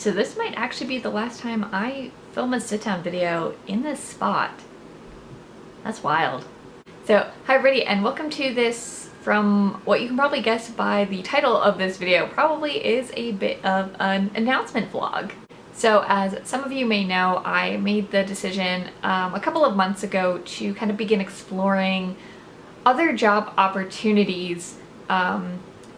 So this might actually be the last time I film a sit-down video in this spot. That's wild. So, hi everybody, and welcome to this, from what you can probably guess by the title of this video, probably is a bit of an announcement vlog. So as some of you may know, I made the decision a couple of months ago to kind of begin exploring other job opportunities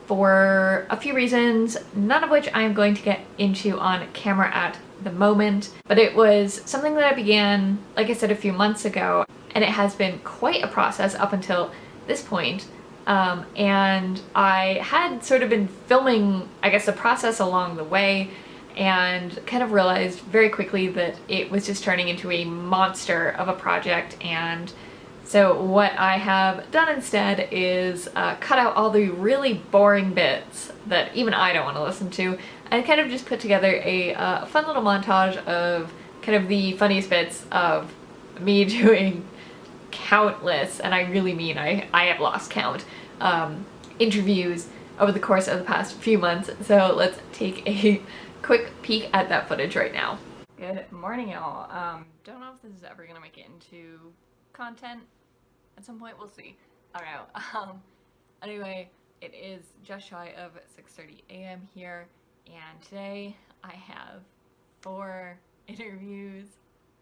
for a few reasons, none of which I'm going to get into on camera at the moment. But it was something that I began, like I said, a few months ago, and it has been quite a process up until this point. And I had sort of been filming, I guess, the process along the way, and kind of realized very quickly that it was just turning into a monster of a project. And so what I have done instead is cut out all the really boring bits that even I don't want to listen to, and kind of just put together a fun little montage of kind of the funniest bits of me doing countless, and I really mean I have lost count, interviews over the course of the past few months. So let's take a quick peek at that footage right now. Good morning, y'all. Don't know if this is ever gonna make it into content at some point, we'll see. I don't know. Anyway, it is just shy of 6:30 a.m. here, and today I have 4 interviews,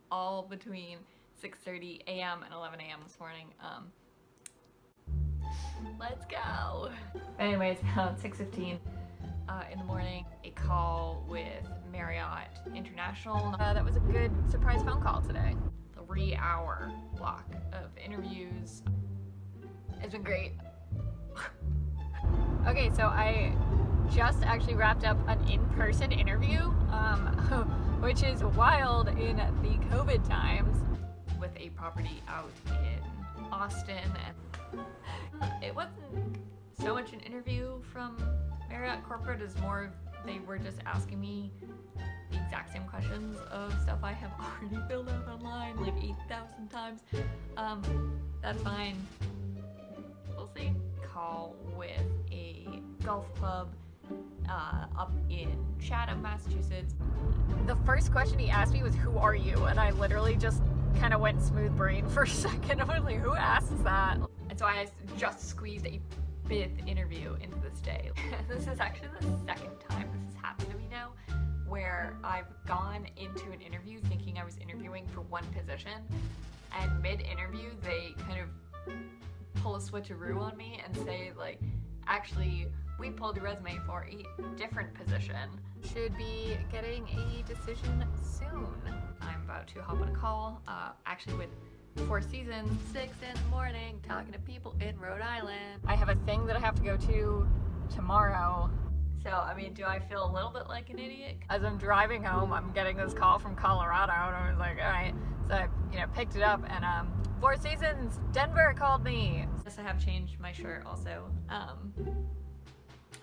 all between 6:30 a.m. and 11 a.m. this morning. Let's go! Anyways, around 6:15 in the morning, a call with Marriott International. That was a good surprise phone call today. 3-hour block of interviews. It's been great. Okay, so I just actually wrapped up an in-person interview, which is wild in the COVID times, with a property out in Austin. And it wasn't so much an interview from Marriott Corporate as more they were just asking me the exact same questions of stuff I have already filled out online like 8,000 times. That's fine. We'll see. Call with a golf club up in Chatham, Massachusetts. The first question he asked me was, "Who are you?" And I literally just kind of went smooth brain for a second. I was like, who asks that? And so I just squeezed a 5th interview into this day. This is actually the 2nd time this has happened to me now, where I've gone into an interview thinking I was interviewing for one position, and mid-interview they kind of pull a switcheroo on me and say, like, actually, we pulled your resume for a different position. Should be getting a decision soon. I'm about to hop on a call, actually with 4 Seasons, 6 in the morning, talking to people in Rhode Island. I have a thing that I have to go to tomorrow. So, I mean, do I feel a little bit like an idiot? As I'm driving home, I'm getting this call from Colorado, and I was like, all right. So I, picked it up, and 4 Seasons, Denver called me. Yes, I have changed my shirt also.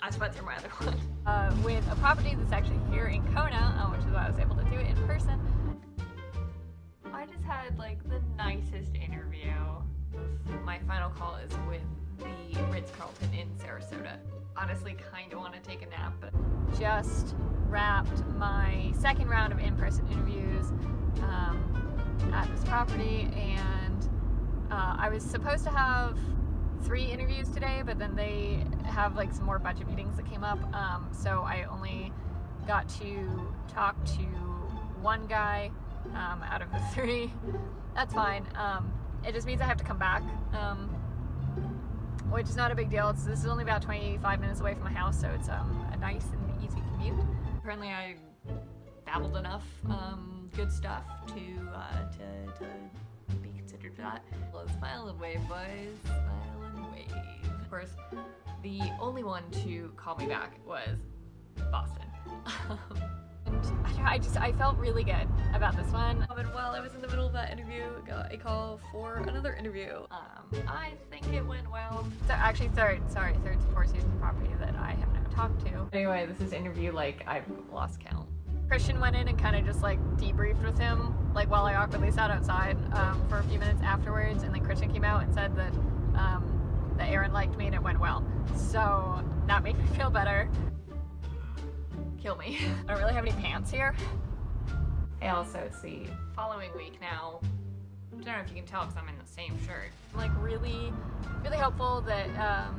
I sweat through my other one. With a property that's actually here in Kona, which is why I was able to do it in person. I just had like the nicest interview. My final call is with the Ritz-Carlton in Sarasota. Honestly, kind of want to take a nap, but just wrapped my 2nd round of in-person interviews at this property, and I was supposed to have 3 interviews today, but then they have like some more budget meetings that came up, so I only got to talk to 1 guy out of the 3. That's fine. It just means I have to come back, which is not a big deal. This is only about 25 minutes away from my house, so it's a nice and easy commute. Apparently I babbled enough good stuff to be considered for that. Well, smile and wave, boys. Smile and wave. Of course, the only one to call me back was Boston. I felt really good about this one. And while I was in the middle of that interview, got a call for another interview. I think it went well. So actually third 4 Seasons property that I have now talked to. Anyway, this is interview, like, I've lost count. Christian went in and kind of just like debriefed with him, like while I awkwardly sat outside for a few minutes afterwards, and then Christian came out and said that Aaron liked me and it went well. So that made me feel better. kill me. I don't really have any pants here. And also it's the following week now. I don't know if you can tell because I'm in the same shirt. Like really hopeful that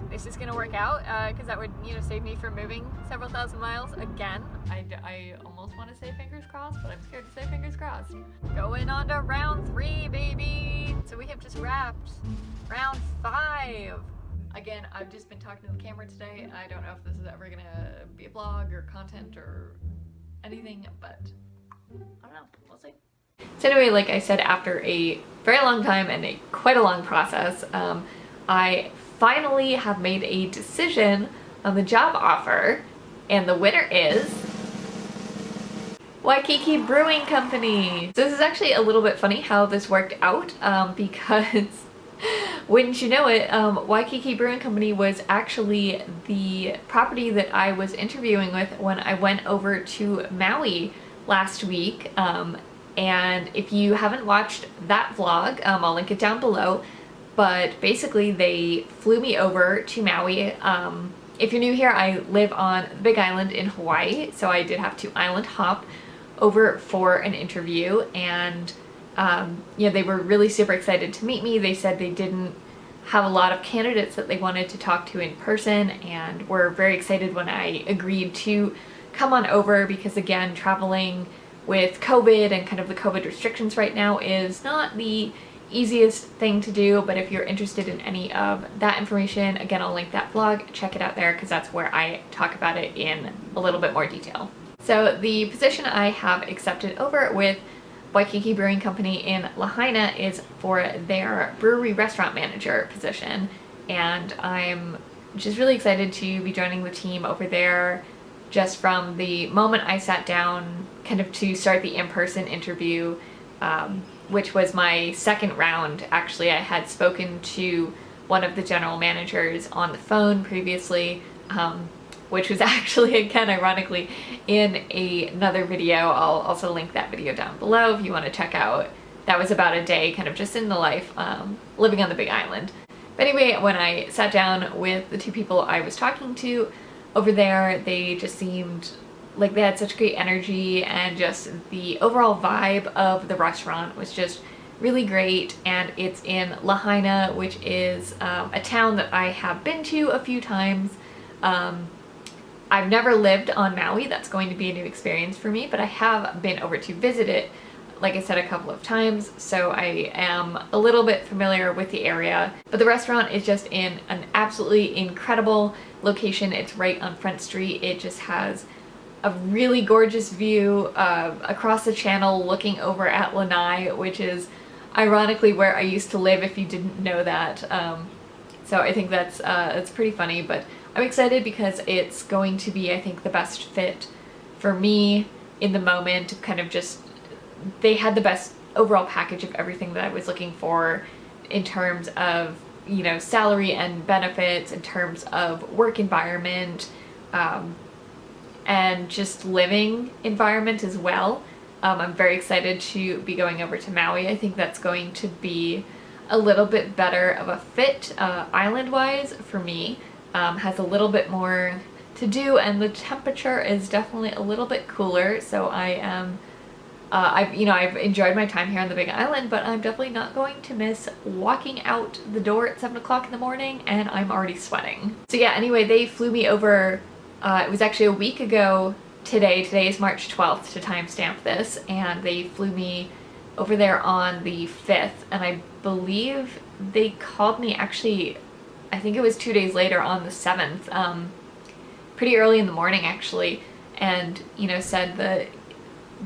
this is gonna work out because that would, you know, save me from moving several thousand miles again. I almost want to say fingers crossed, but I'm scared to say fingers crossed. Going on to round 3, baby. So we have just wrapped round 5. Again, I've just been talking to the camera today. I don't know if this is ever gonna be a vlog or content or anything, but I don't know. We'll see. So anyway, like I said, after a very long time and quite a long process, I finally have made a decision on the job offer, and the winner is Waikiki Brewing Company. So this is actually a little bit funny how this worked out because wouldn't you know it, Waikiki Brewing Company was actually the property that I was interviewing with when I went over to Maui last week. And if you haven't watched that vlog, I'll link it down below. But basically they flew me over to Maui. If you're new here, I live on the Big Island in Hawaii, so I did have to island hop over for an interview, and you know, they were really super excited to meet me. They said they didn't have a lot of candidates that they wanted to talk to in person, and were very excited when I agreed to come on over because, again, traveling with COVID and kind of the COVID restrictions right now is not the easiest thing to do. But if you're interested in any of that information, again, I'll link that vlog. Check it out there because that's where I talk about it in a little bit more detail. So the position I have accepted over with Waikiki Brewing Company in Lahaina is for their brewery restaurant manager position, and I'm just really excited to be joining the team over there. Just from the moment I sat down kind of to start the in-person interview, which was my second round. Actually, I had spoken to one of the general managers on the phone previously, which was actually, again, ironically, in another video. I'll also link that video down below if you want to check out. That was about a day kind of just in the life, living on the Big Island. But anyway, when I sat down with the two people I was talking to over there, they just seemed like they had such great energy, and just the overall vibe of the restaurant was just really great. And it's in Lahaina, which is a town that I have been to a few times. I've never lived on Maui. That's going to be a new experience for me, but I have been over to visit it, like I said, a couple of times, so I am a little bit familiar with the area. But the restaurant is just in an absolutely incredible location. It's right on Front Street. It just has a really gorgeous view across the channel looking over at Lanai, which is ironically where I used to live, if you didn't know that. So I think that's pretty funny, but I'm excited because it's going to be, I think, the best fit for me in the moment. Kind of just, they had the best overall package of everything that I was looking for in terms of, you know, salary and benefits, in terms of work environment, and just living environment as well. I'm very excited to be going over to Maui. I think that's going to be a little bit better of a fit island-wise for me. Has a little bit more to do, and the temperature is definitely a little bit cooler, so I am I've enjoyed my time here on the Big Island, but I'm definitely not going to miss walking out the door at 7 o'clock in the morning, and I'm already sweating. So yeah, anyway, they flew me over, it was actually a week ago today. Today is March 12th to timestamp this, and they flew me over there on the 5th, and I believe they called me actually, I think it was 2 days later on the 7th, pretty early in the morning actually, and, you know, said that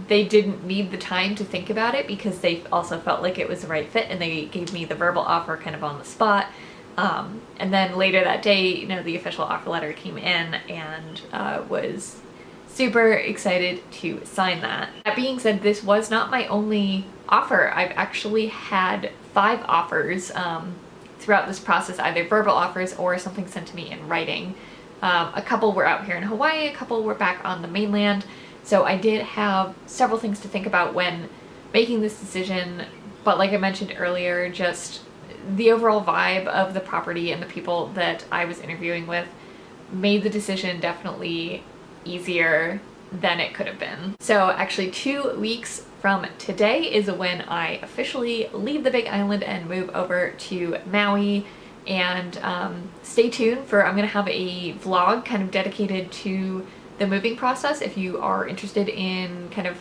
they didn't need the time to think about it because they also felt like it was the right fit, and they gave me the verbal offer kind of on the spot. And then later that day, you know, the official offer letter came in, and was super excited to sign that. That being said, this was not my only offer. I've actually had 5 offers throughout this process, either verbal offers or something sent to me in writing. A couple were out here in Hawaii, a couple were back on the mainland. So I did have several things to think about when making this decision, but like I mentioned earlier, just the overall vibe of the property and the people that I was interviewing with made the decision definitely easier than it could have been. So actually 2 weeks from today is when I officially leave the Big Island and move over to Maui. And stay tuned for, I'm gonna have a vlog kind of dedicated to the moving process if you are interested in kind of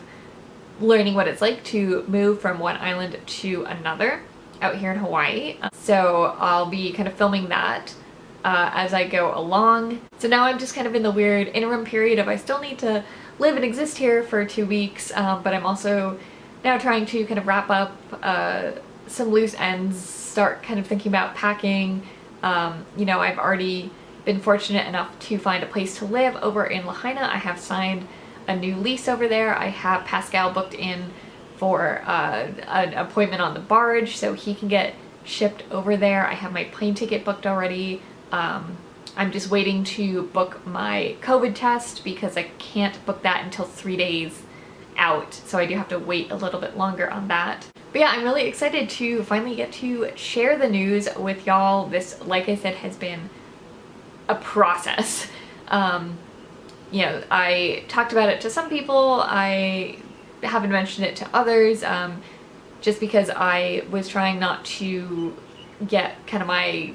learning what it's like to move from one island to another out here in Hawaii. So I'll be kind of filming that as I go along. So now I'm just kind of in the weird interim period of I still need to live and exist here for 2 weeks, but I'm also now trying to kind of wrap up some loose ends, start kind of thinking about packing. You know, I've already been fortunate enough to find a place to live over in Lahaina. I have signed a new lease over there. I have Pascal booked in for an appointment on the barge so he can get shipped over there. I have my plane ticket booked already. I'm just waiting to book my COVID test because I can't book that until 3 days out, so I do have to wait a little bit longer on that. But yeah, I'm really excited to finally get to share the news with y'all. This, like I said, has been a process. You know, I talked about it to some people, I haven't mentioned it to others, just because I was trying not to get kind of my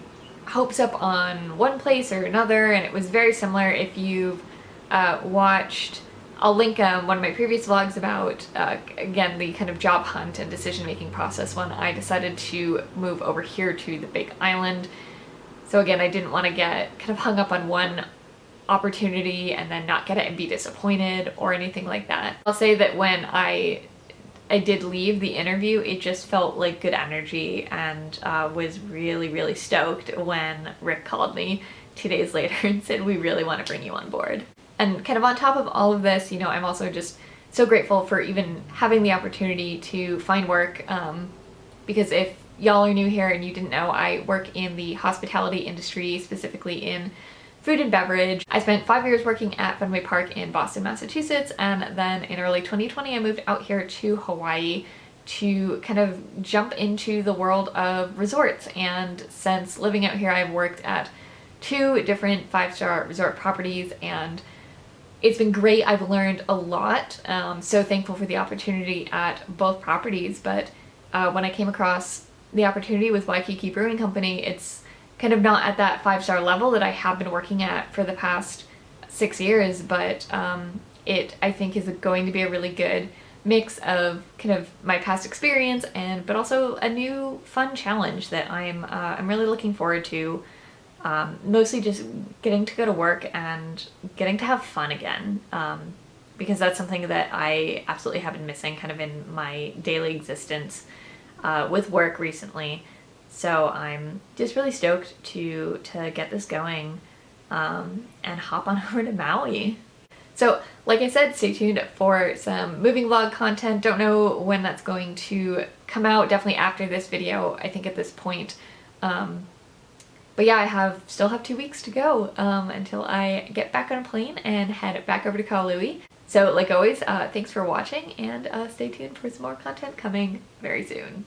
hopes up on one place or another, and it was very similar if you've watched, I'll link one of my previous vlogs about, again, the kind of job hunt and decision-making process when I decided to move over here to the Big Island. So again, I didn't want to get kind of hung up on one opportunity and then not get it and be disappointed or anything like that. I'll say that when I did leave the interview, it just felt like good energy, and was really, really stoked when Rick called me 2 days later and said, we really want to bring you on board. And kind of on top of all of this, you know, I'm also just so grateful for even having the opportunity to find work, because if y'all are new here and you didn't know, I work in the hospitality industry, specifically in food and beverage. I spent 5 years working at Fenway Park in Boston, Massachusetts, and then in early 2020 I moved out here to Hawaii to kind of jump into the world of resorts. And since living out here, I've worked at 2 different 5-star resort properties, and it's been great. I've learned a lot. So thankful for the opportunity at both properties. But when I came across the opportunity with Waikiki Brewing Company, it's kind of not at that 5-star level that I have been working at for the past 6 years, but it, I think, is going to be a really good mix of kind of my past experience but also a new fun challenge that I'm really looking forward to. Mostly just getting to go to work and getting to have fun again, because that's something that I absolutely have been missing kind of in my daily existence with work recently. So I'm just really stoked to get this going and hop on over to Maui. So like I said, stay tuned for some moving vlog content. Don't know when that's going to come out, definitely after this video, I think at this point. But yeah, I still have 2 weeks to go until I get back on a plane and head back over to Kahului. So like always, thanks for watching, and stay tuned for some more content coming very soon.